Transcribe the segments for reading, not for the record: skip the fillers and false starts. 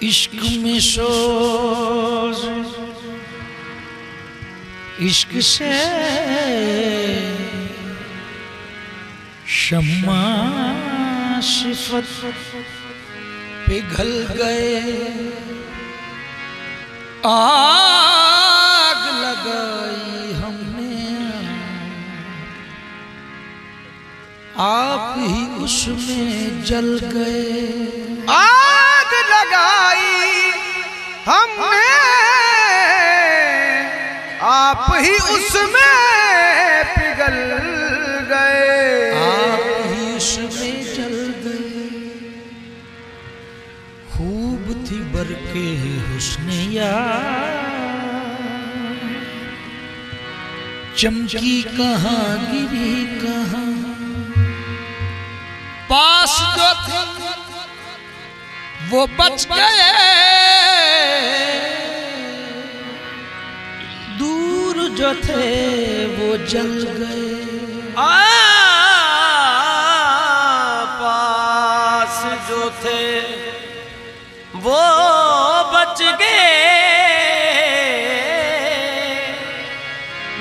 इश्क में सोज इश्क से शम्मा सिफत पिघल गए, आग लगाई हमने आप ही उसमें जल गए। आग लगाई हमने आप ही उसमें पिघल गए, आप ही उसमें जल गए। खूब थी बरके हुस्न यार, चमकी कहाँ गिरी कहाँ, पास जो थे वो बच गए, दूर जो थे वो जल गए। पास जो थे वो बच गए,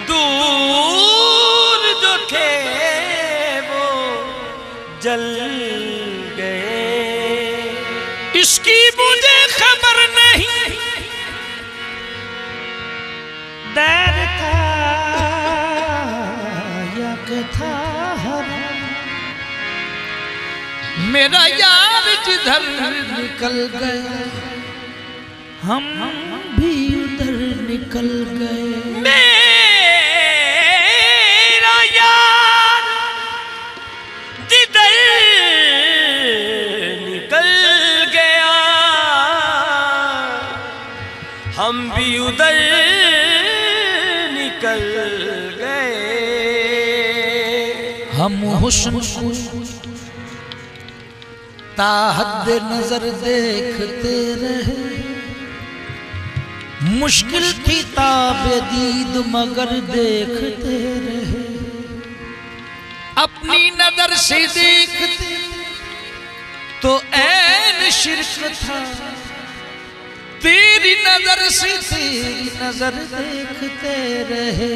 दूर जो थे वो जल गए। इसकी मुझे खबर नहीं डर था या क्या था हर, मेरा यार जिधर निकल गया हम भी उधर निकल गए। मेरा यार जिधर निकल गया हम भी उधर निकल गए। हम हुस्न को ताहद नजर देखते रहे, मुश्किल थी ताबे दीद मगर देखते रहे। अपनी नजर से देखते तो ऐन शिर्क था, तेरी नजर से तेरी नजर देखते रहे।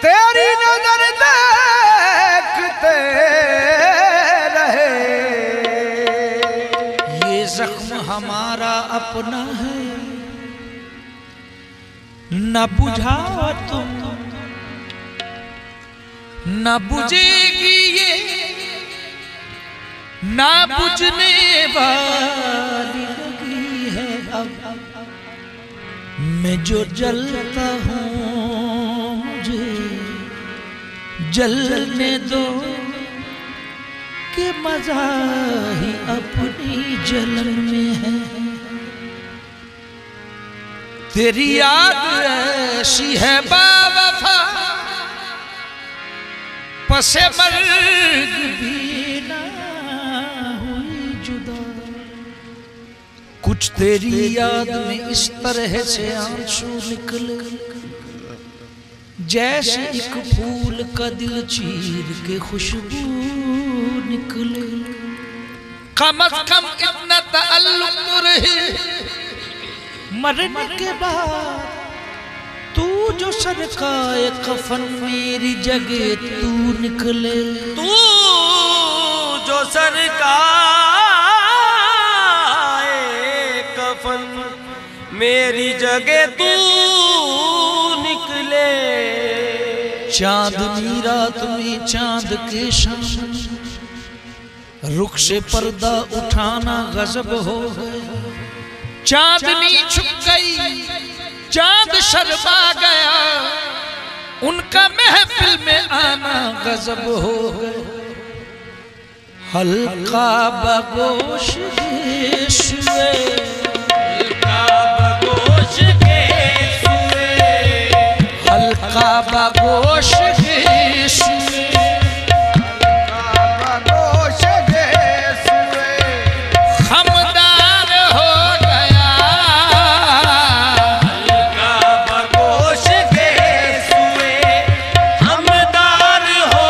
तेरी नजर देखते रहे। ये जख्म हमारा अपना है न बुझाओ तुम, न बुझेगी ये न बुझने वाली लगी है अब। मैं जो जलता हूँ मुझे जलने दो कि मजा ही अपनी जलन में है। तेरी याद ऐसी है बावफा, पसे मर्ग भी ना हुई जुदा। कुछ तेरी याद में इस तरह से आंसू निकले जैसे एक फूल का दिल चीर के खुशबू निकले। कम अज कम इतना ताल्लुक तो रहे, मरने के बाद तू जो सरकाए कफन मेरी जगह तू निकले। तू जो सरकाए कफन मेरी जगह तू निकले। चांदनी रात में चांद के शाम रुख से पर्दा उठाना गजब हो गया। चांदनी छुप गई चांद शर्मा गया, उनका महफिल में आना गजब हो गया। हल्का बगोश के सुए, हल्का बगोश के सुए, हल्का बगोश के सुए, हल्का बगोश के सुए, खमदार हो गया। हल्का बगोश के सुए हमदार हो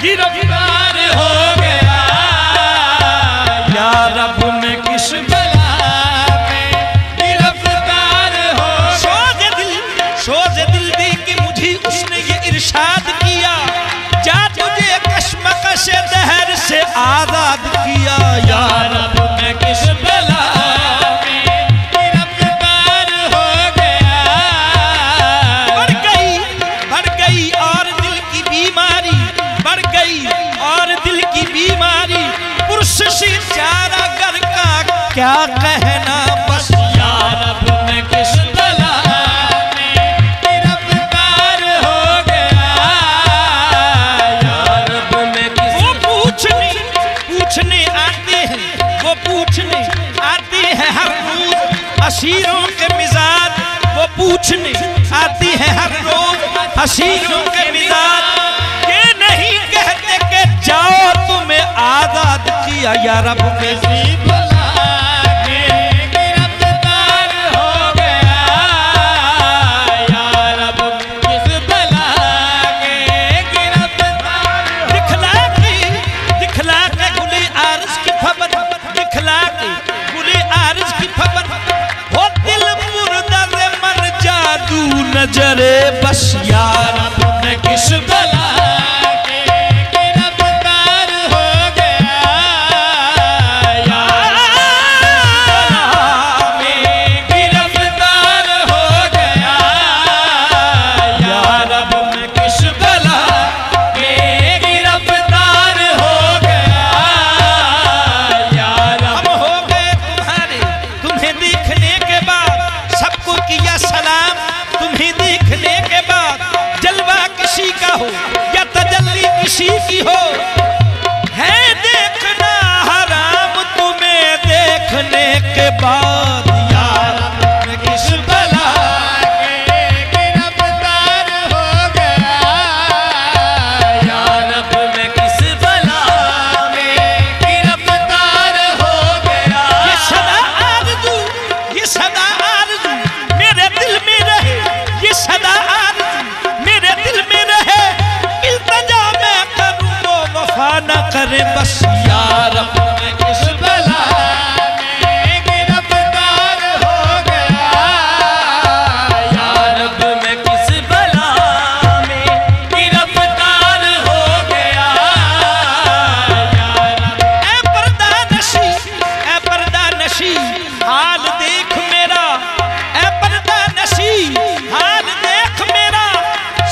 गिरफ्तार हो गया। या रब मैं किस बला में गिरफ्तार हो। सोज दिल दी कि मुझे उसने ये इरशाद किया, जा तुझे कश्मकश दहर से आजाद किया। या रब मैं किस बला में गिरफ्तार हो गया। बढ़ गई और दिल की बीमारी, बढ़ गई और दिल की बीमारी। पुरसी चारा घर का क्या कहना, बस या रब मैं किस बला में गिरफ्तार हो गया। या रब मैं किस। वो पूछने आते हैं, वो पूछने आते हैं हर रोज असीरों के मिजाज। वो पूछने आती है हर रोज असीरों के मिजाज। ये नहीं कहते कि जाओ तुम्हें आजाद किया। या रब किसी बला में गिरफ्तार हो गया। या रब किस बला में गिरफ्तार। दिखला के गुले आरज़ की खबर, दिखला के गुले आरज़ की खबर। हो दिल मुर्दा से मर जादू नजरे बस। या रब मैं किस बला किसी की हो है देखना हराम तुम्हें देखने के बाद। या रब मैं किस बला में गिरफ्तार हो गया। या रब मैं किस बला में गिरफ्तार हो गया। ये सदा आरज़ू मेरे दिल में रहे, ये सदा आरज़ू मेरे दिल में रहे। न करे बस। या रब मैं किस बला में गिरफ्तार हो गया। या रब मैं किस बला में गिरफ्तार हो गया। या रब ए पर्दा नशी हाल देख मेरा। ए पर्दा नशी हाल देख मेरा।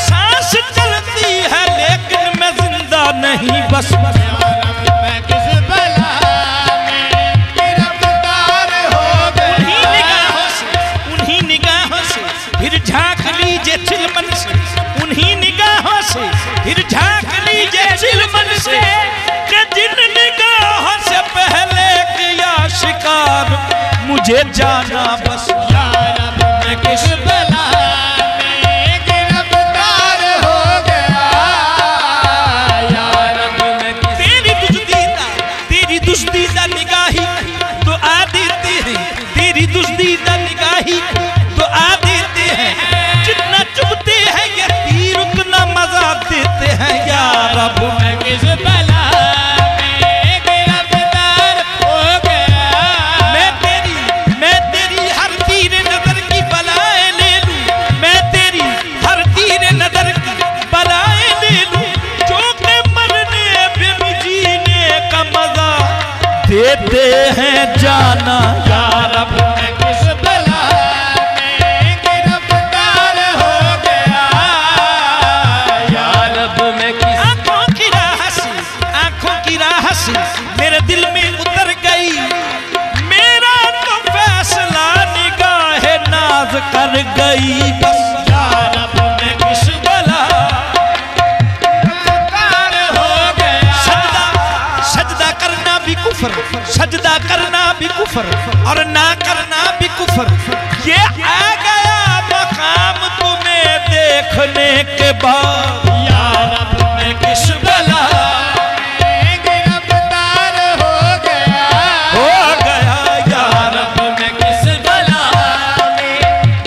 सांस चलती है लेकिन मैं जिंदा नहीं बस। मैं किस बला में गिरफ्तार हो गया। उन्हीं निगाहों से फिर झांक लीजिए चिलमन से। उन्हीं निगाहों से फिर झांक लीजिए चिलमन से कि जिन निगाहों से पहले किया शिकार मुझे जाना बस। या रब मैं किस बला में गिरफ्तार हो गया। या रब मैं तेरी दुश्दीदा निगाही तो आ देते हैं, तेरी दुश्दीदा निगाही तो आ देते हैं। जितना चुभते हैं ये तीर उतना मजा देते हैं। या रब मैं किस बला में गिरफ्तार हो गया। मैं तेरी हर तीर नजर की बलाएं ले लूं। मैं तेरी हर तीर नजर की बलाएं ले लूं। जो के मरने पे जीने का मजा देते हैं जाना। या रब मैं किस बला में गिरफ्तार हो गया। या रब मैं किस। आंखों की राह से मेरे दिल में उतर गई। मेरा तो फैसला निगाह नाज कर गई बस। या रब मैं किस बला गिरफ्तार हो गया। सजदा करना भी कुफ्र, सजदा करना भी कुफ्र और ना करना भी कुफ्र। ये आ गया मकाम तुम्हें देखने के बाद। या रब मैं किस बला में गिरफ्तार हो गया। या रब मैं किस बला में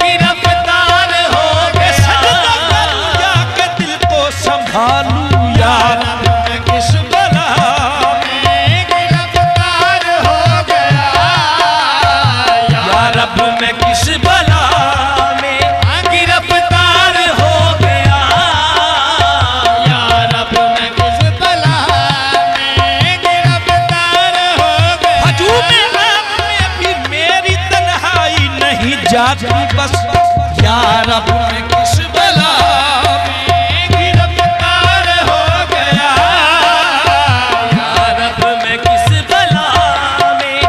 गिरफ्तार हो गया। सजदा कर जाके दिल को संभालूं। या रब मैं जाती बस या रब मैं किस बला में गिरफ्तार हो गया, या रब मैं किस बला में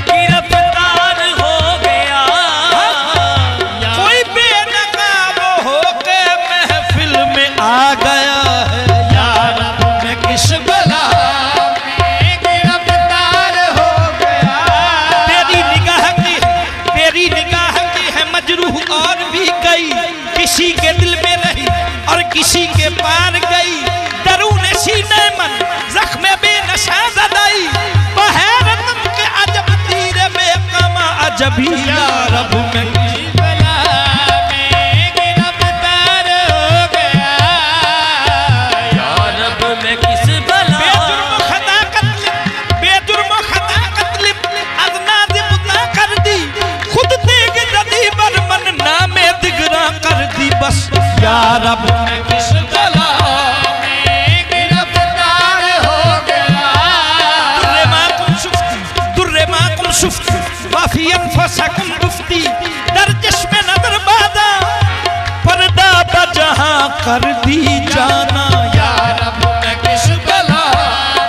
गिरफ्तार हो गया। कोई बेनकाब होके महफिल में आ गया है, या रब मैं किस बला में गिरफ्तार हो गया। तेरी निगाह की है मजरूह और भी गई, किसी के दिल में रही और किसी के पार गई। दरूने सीने मन जख्म बेनशा ज़दाई, बहरत के अजब तीर में कमा अजबी, या रब मैं किस बला में गिरफ्तार हो गया, या रब मैं किस बला बेजुर्म खता कत्ल अज़नाद बुता कर दी, खुद देग ददी बर मन नामे दिगरा कर दी बस, या रब मैं किस बला में गिरफ्तार हो गया। दुर्रे माकुम सुफ्ती वाफी अनफसकुम दुफ्ती, दर जिस्म नजर बादा पर्दा बजहां कर दी जाना, या रब मैं किस बला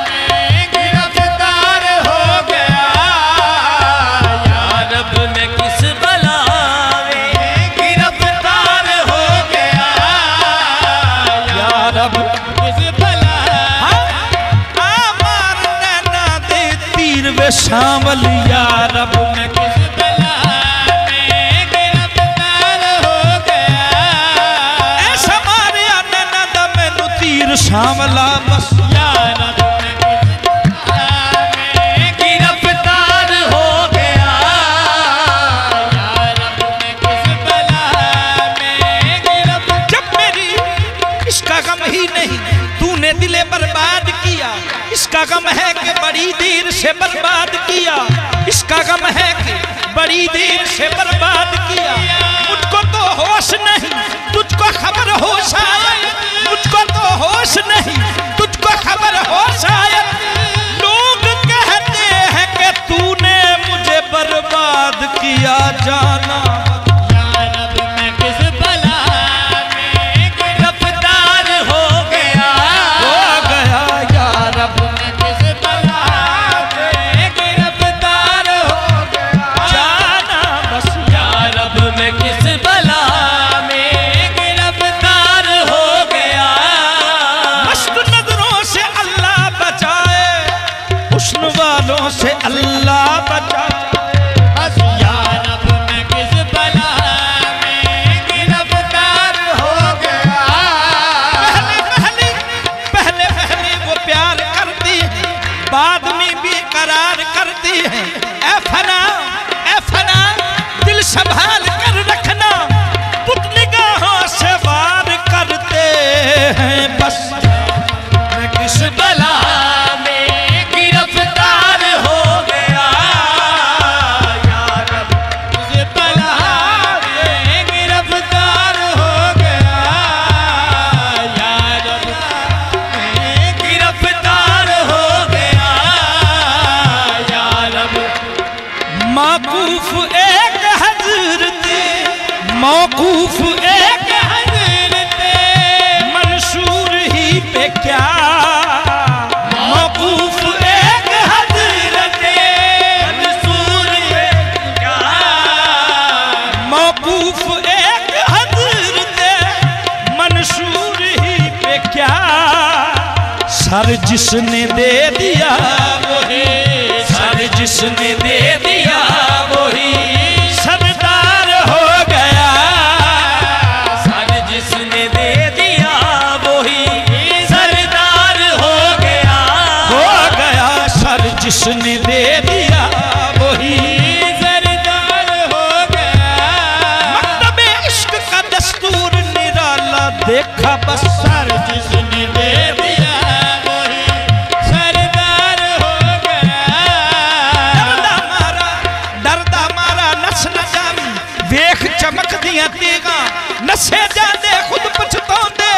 में गिरफ्तार हो गया, या रब मैं किस बला में गिरफ्तार हो गया, या रब किस बला। मारने ना दे तीर वे शामल, या रब मैं किस बला में गिरफ्तार हो गया। ऐसा मारिया ना दा मैनू तीर शामला बस, या रब मैं किस बला में गिरफ्तार हो गया, या रब मैं किस बला में गिरफ्तार। जब मेरी इसका गम ही नहीं तूने दिले बर्बाद किया, इसका गम है कि बड़ी देर से बर्बाद किया, इसका गम है कि बड़ी देर से बर्बाद किया। मुझको तो होश नहीं तुझको खबर हो शायद, मुझको तो होश नहीं तुझको खबर हो शायद। लोग कहते हैं कि तूने मुझे बर्बाद किया, जाना या रब मैं किस बला में गिरफ्तार हो गया, या रब मैं किस बला में गिरफ्तार हो गया। जाना बस, या रब मैं किस बला में गिरफ्तार हो गया। मस्त नजरों से अल्लाह बचाए, हुस्न वालों से अल्लाह बचाए, बस या रब मैं किस बला में गिरफ्तार हो गया। पहले वो प्यार करती है, बाद में बेकरार करती है। ए फना दिल संभाल कर रखना, पुत निगाहों से वार करते हैं बस, मैं किस बला में गिरफ्तार हो गया, या रब किस बला में गिरफ्तार हो गया, या रब में गिरफ्तार हो गया, या रब। मौकूफ एक हजरत, मौकूफ एक हजरत मंसूर ही पे क्या, मौकूफ एक हजरत मंसूर पे क्या, मौकूफ एक हजरत मंसूर ही पे क्या। सर जिसने दे दिया वही, सर जिसने दे दिया वही सरदार हो गया, सर जिसने दे दिया वही सरदार हो गया, सर जिसने दे दिया वही सरदार हो गया। मकतबे इश्क का दस्तूर निराला देखा बस, सर जिसने दे दिया वही सरदार हो गया। डरदा मारा नस न जावी, वेख चमक दिया तेगा नसे जाते खुद पछताਉਂਦੇ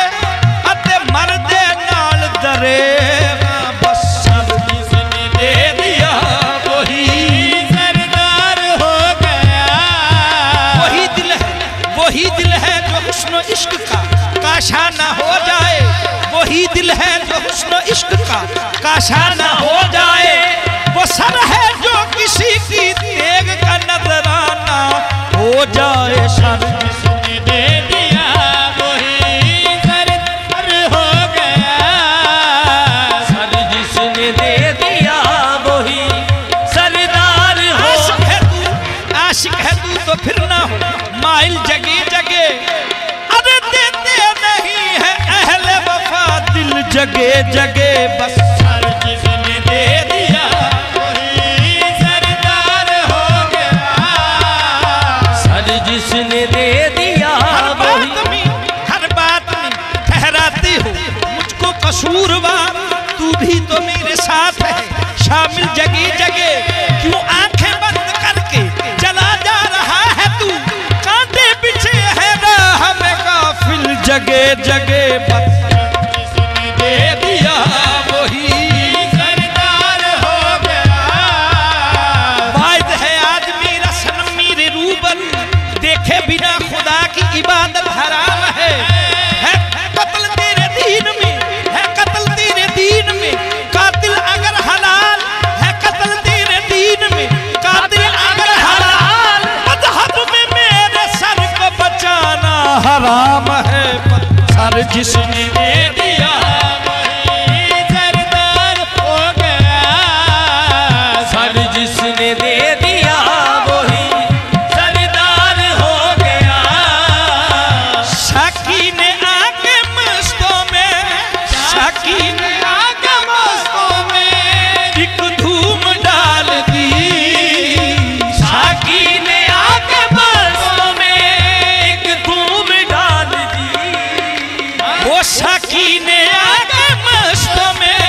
ਅਤੇ मरदे नाल डरेगा बस, सर जिसने दे दिया वही इश्क का काशा न हो जाए। वो सर है जो किसी की तेग का नजराना हो जाए। सर जिसने दे दिया वही सरदार हो गया। सर जिसने दे दिया वही सरदार हो। आशिक है तू तो फिर ना हो माइल जगे जगे। अरे देते नहीं है अहले वफा दिल जगे जगे। बस सर जिसने दे दिया वही सरदार हो गया। सर जिसने दे दिया वही। हर बात में ठहराती हो मुझको कसूरवार। तू भी तो मेरे साथ है शामिल जगे जगे। क्यों आंखें बंद करके चला जा रहा है तू। कांटे पीछे है राह में काफिल जगे जगे। बस जिसने दे दिया वही सरदार हो गया। वायद है आज मेरा सनम मेरे रूबल। देखे बिना खुदा की इबादत हराम है। कत्ल तेरे दीन में है कत्ल तेरे दीन में। कातिल अगर हलाल है कत्ल तेरे दीन में। कातिल अगर हलाल मज़हब में मेरे सर को बचाना हराम है। सर जिसने दे दिया वही सरदार हो गया। सर जिसने दे दिया वही सरदार हो गया। शाकी ने आके मस्तों में शाकी ने आगे मस्तों में एक धूम डाल दी। साकी ने आगे मस्तों में एक धूम डाल दी। वो शाकी ने आके मस्तों में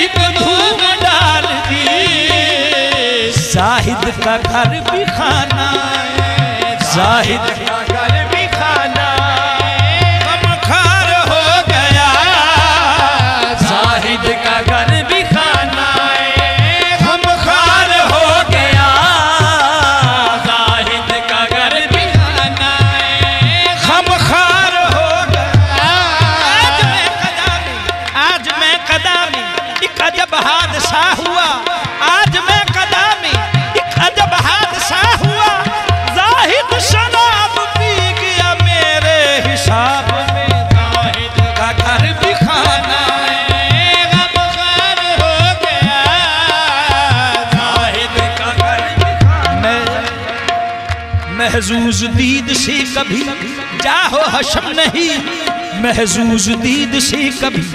एक धूम डाल दी। शाहिद का घर भी खाना है। शाहिद का घर भी खाना गमखार हो गया। शाहिद का घर भी खाना है गमखार हो गया। शाहिद का घर भी खाना है गमखार हो गया। आज मैं कदामी एक अजब हादसा हुआ। आज मैं कदामी एक अजब हादसा हुआ। जाहिद शराब पी गया मेरे हिसाब में। जाहिद का घर भी खाना है गमखार हो गया। शाहिद का घर भी खाना महजूज दीद से कभी जाहो हशम नहीं। महजूज दीद से कभी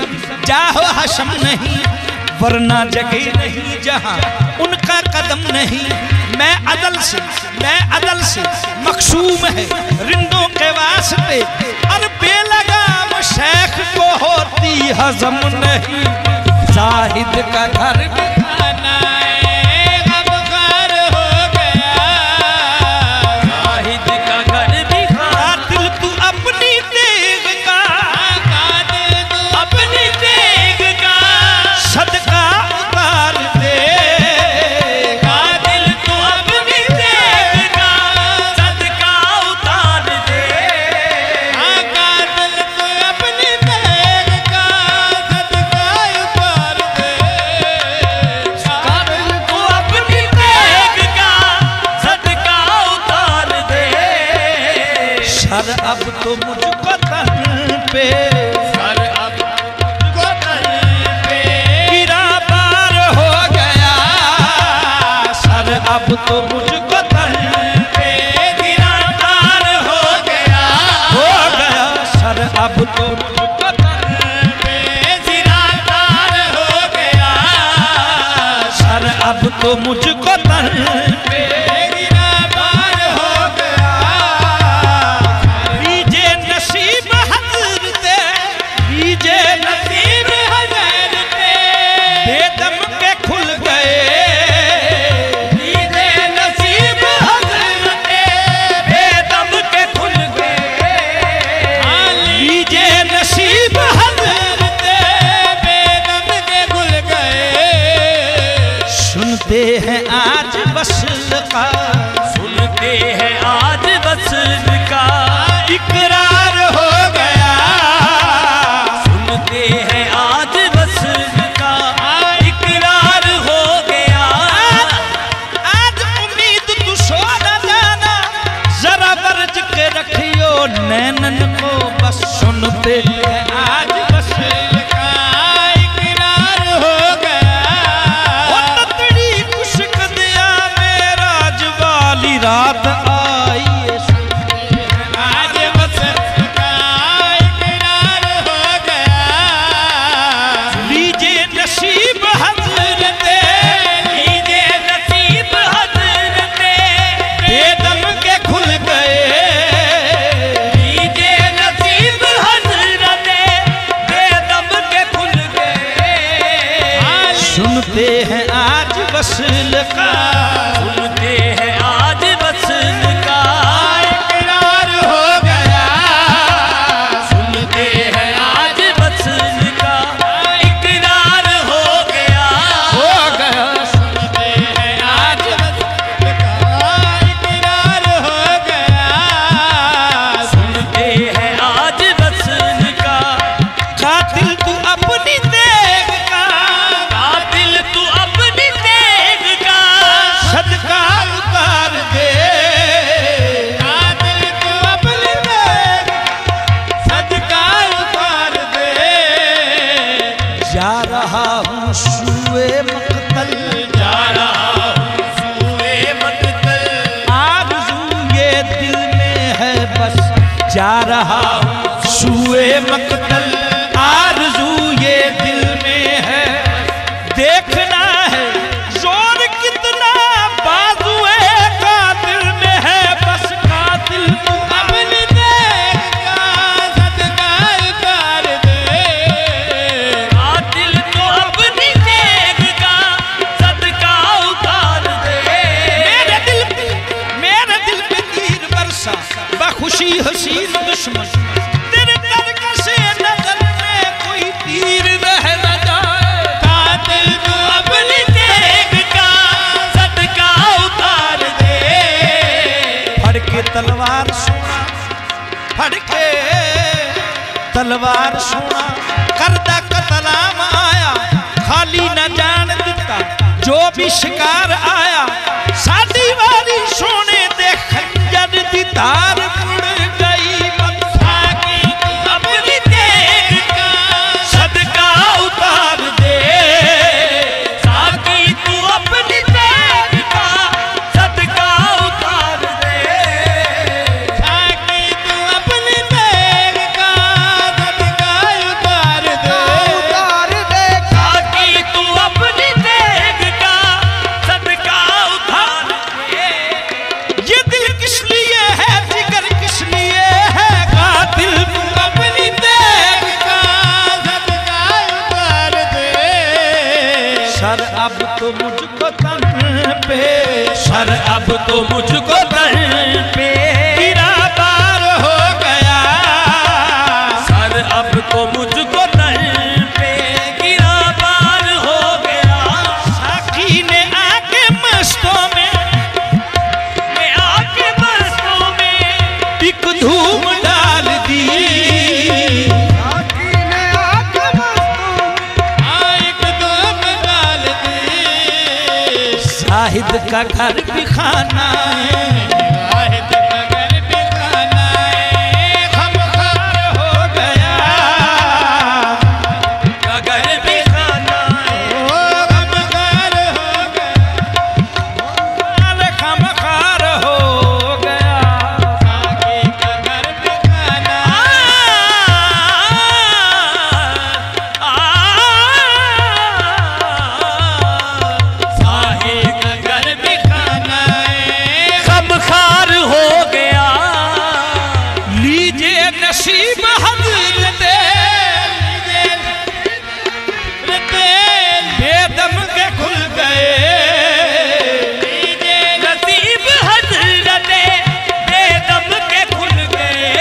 जाहो हशम नहीं। वरना जगे नहीं जहां उनका कदम नहीं। मैं अदल से मकसूम है रिंदों के वास्ते। और बेलगाम शेख को होती हजम नहीं। जाहिद का घर भी खाना है गमखार हो गया। शाहिद का घर भी कातिल तू अपनी तेग का कातिल तू अपनी तेग का सदका उतार दे। कातिल तू अपनी तेग का सदका उतार दे। कातिल तू अपनी तेग का सदका उतार दे। कातिल तू अपनी तेग का सदका उतार दे। सर अब तो मुझको तन पे सर अब को तन पे गिरा पार हो गया। सर अब तो मुझको तन पे गिरफ्तार हो गया। सर अब तो मुझको तन पे गिरफ्तार हो गया। सर अब तो मुझको तन पे गिरफ्तार हो गया। लीजे नसीब हजरते लीजे नसीब हजरते बेदम के खुल गए। लीजे नसीब हजरते बेदम के खुल गए। लीजे नसीब हजरते बेदम के खुल गए। सुनते हैं आज वस्ल का। सुनते हैं आज वस्ल का इकरार हो गया। सुनते हैं आज वस्ल सुनते हैं आज वसल का, सुनते हैं आज वसल का इकरार हो गया। सुनते हैं आज वसल का इकरार हो गया। सुनते हैं आज वसल का इकरार हो गया। सुनते हैं आज वसल का कातिल तू अपनी देख का, कातिल तू अपनी देख का सदका उतार दे। कातिल तू अपनी देख सदका उतार दे। जा रहा हूँ सुए मकतल, जा रहा हूँ सूए मकतल, आरज़ू ये दिल में है बस। जा रहा हूँ सुए मकतल, आरज़ू ये दिल में है। देखना है जोर कितना बाजुए कातिल में है बस। कातिल तू अपनी देख का सदका उतार दे। कातिल तू अपनी देख का सदका उतार दे। मेरे दिल पे तीर बरसा बखुशी हसीन दुश्मन, तेरे तरकश नजर में कोई तीर रह न जाए। कातिल तू अपनी देख का सदका उतार दे। फड़ के तलवार सोना, फड़ के तलवार सोना, करदा कतलाम आया खाली न जान दिता जो भी शिकार आया। साडी वारी सोने दे खंजर दी धार मुड़ गई बंसा की। अपनी देख का सदका उतार दे। साकी तू अपनी देख का सदका उतार दे। साकी तू अपनी देख का सदका उतार दे। उतार दे साकी तू अपनी देख का सदका उतार दे। ये दिल किस लिए है, जिगर किस लिए है, कातिल तू अपनी देख का सदका उतार दे। सर अब तो मुझको तन पे, सर अब तो मुझको तन पे गिराबार हो गया। सर अब तो मुझको तन पे गिराबार हो गया। साकी ने आके मस्तों में मैं आके बरसों में एक धूम डाल दी। साकी ने आके मस्तों एक धूम डाल दी। शाहिद का घर भी खाना है, शाहिद का घर भी खाना है, खमखार हो गया। अगर भी खाना है ओ खमखार हो गया, खमखार हो गया। साकी का घर भी खाना साहिब का घर भी खाना है। खमखार हो गया। लीजिए नसीब हजरत बेदम के खुल गए। नसीब हजरत बेदम के खुल गए।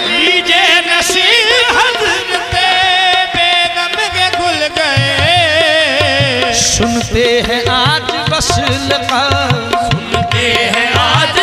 लीजिए नसीब हजरत बेदम के खुल गए। सुनते हैं आज वसल का, सुनते हैं आज